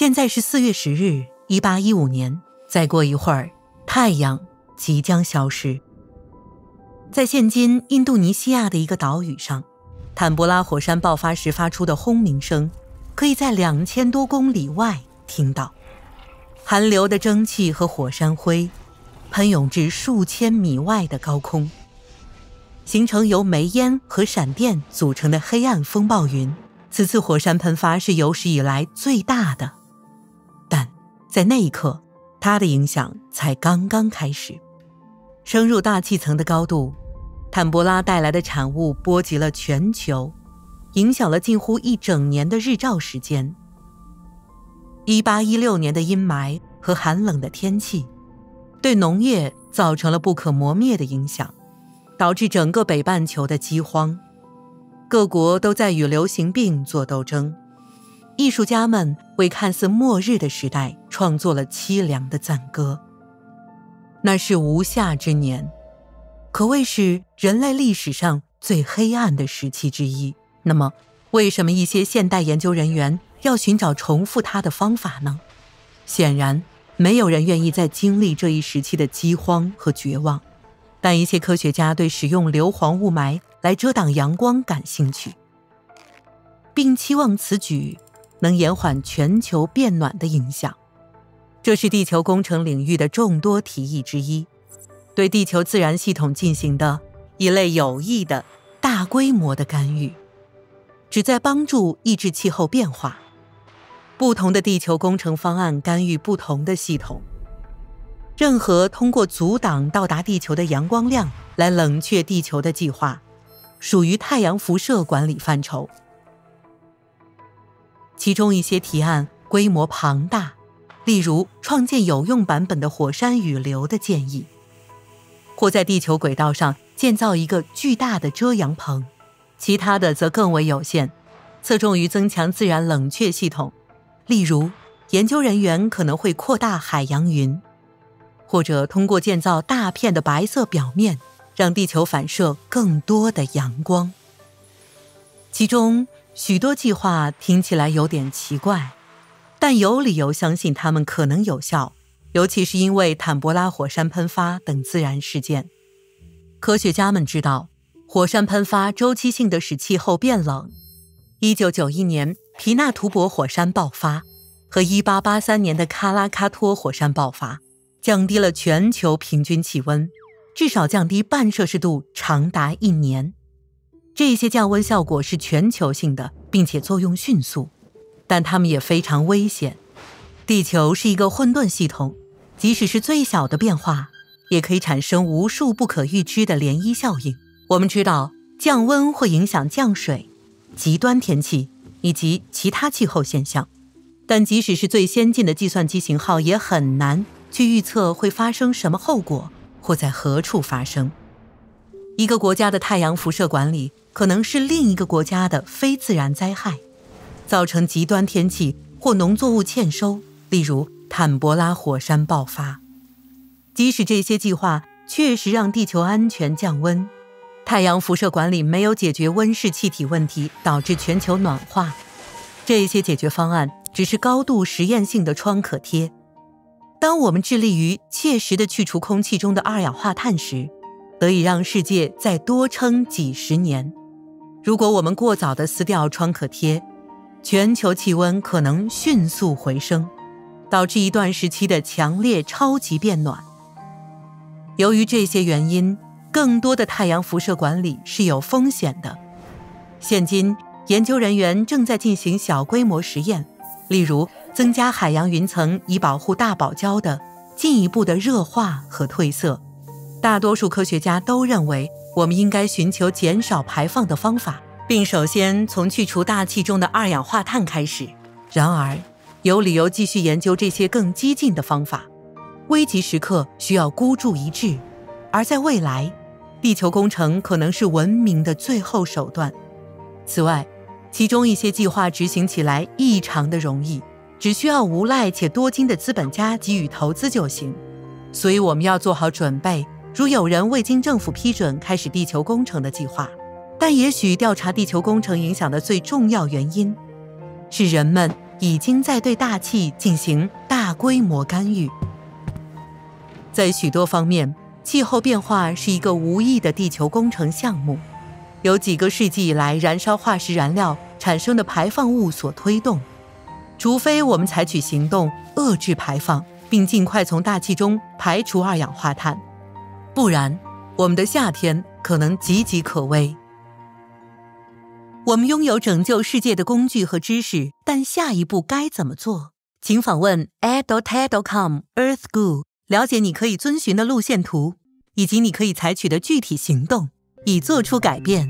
现在是4月10日，1815年，再过一会儿，太阳即将消失。在现今印度尼西亚的一个岛屿上，坦博拉火山爆发时发出的轰鸣声，可以在2000多公里外听到。寒流的蒸汽和火山灰喷涌至数千米外的高空，形成由煤烟和闪电组成的黑暗风暴云。此次火山喷发是有史以来最大的，但在那一刻，它的影响才刚刚开始。升入大气层的高度，坦博拉带来的产物波及了全球，影响了近乎1整年的日照时间。1816年的阴霾和寒冷的天气，对农业造成了不可磨灭的影响，导致整个北半球的饥荒。各国都在与流行病做斗争，艺术家们为看似末日的时代创作了凄凉的赞歌。那是无夏之年，可谓是人类历史上最黑暗的时期之一。那么，为什么一些现代研究人员要寻找重复它的方法呢？显然，没有人愿意再经历这一时期的饥荒和绝望。但一些科学家对使用硫磺雾霾来遮挡阳光感兴趣，并期望此举能延缓全球变暖的影响。这是地球工程领域的众多提议之一，对地球自然系统进行的一类有益的大规模的干预，旨在帮助抑制气候变化。不同的地球工程方案干预不同的系统。任何通过阻挡到达地球的阳光量来冷却地球的计划，属于太阳辐射管理范畴。其中一些提案规模庞大，例如创建有用版本的火山雨流的建议，或在地球轨道上建造一个巨大的遮阳棚。其他的则更为有限，侧重于增强自然冷却系统，例如研究人员可能会扩大海洋云，或者通过建造大片的白色表面，让地球反射更多的阳光。其中许多计划听起来有点奇怪，但有理由相信它们可能有效，尤其是因为坦博拉火山喷发等自然事件。科学家们知道，火山喷发周期性地使气候变冷。1991年皮纳图博火山爆发和1883年的喀拉喀托火山爆发，降低了全球平均气温，至少降低半摄氏度长达1年。这些降温效果是全球性的，并且作用迅速，但它们也非常危险。地球是一个混沌系统，即使是最小的变化，也可以产生无数不可预知的涟漪效应。我们知道，降温会影响降水、极端天气以及其他气候现象，但即使是最先进的计算机型号，也很难去预测会发生什么后果或在何处发生。一个国家的太阳辐射管理可能是另一个国家的非自然灾害，造成极端天气或农作物欠收，例如坦博拉火山爆发。即使这些计划确实让地球安全降温，太阳辐射管理没有解决温室气体问题，导致全球暖化。这些解决方案只是高度实验性的创可贴。当我们致力于切实地去除空气中的二氧化碳时，得以让世界再多撑几十年。如果我们过早地撕掉创可贴，全球气温可能迅速回升，导致一段时期的强烈超级变暖。由于这些原因，更多的太阳辐射管理是有风险的。现今，研究人员正在进行小规模实验，例如增加海洋云层以保护大堡礁的进一步的热化和褪色。大多数科学家都认为，我们应该寻求减少排放的方法，并首先从去除大气中的二氧化碳开始。然而，有理由继续研究这些更激进的方法。危急时刻需要孤注一掷，而在未来，地球工程可能是文明的最后手段。此外，其中一些计划执行起来异常的容易，只需要无赖且多金的资本家给予投资就行。所以我们要做好准备，如有人未经政府批准开始地球工程的计划。但也许调查地球工程影响的最重要原因是人们已经在对大气进行大规模干预。在许多方面，气候变化是一个无意的地球工程项目，由几个世纪以来燃烧化石燃料产生的排放物所推动。除非我们采取行动遏制排放，并尽快从大气中排除二氧化碳，不然我们的夏天可能岌岌可危。我们拥有拯救世界的工具和知识，但下一步该怎么做？请访问 ed.ted.com EarthGoo， 了解你可以遵循的路线图，以及你可以采取的具体行动，以做出改变。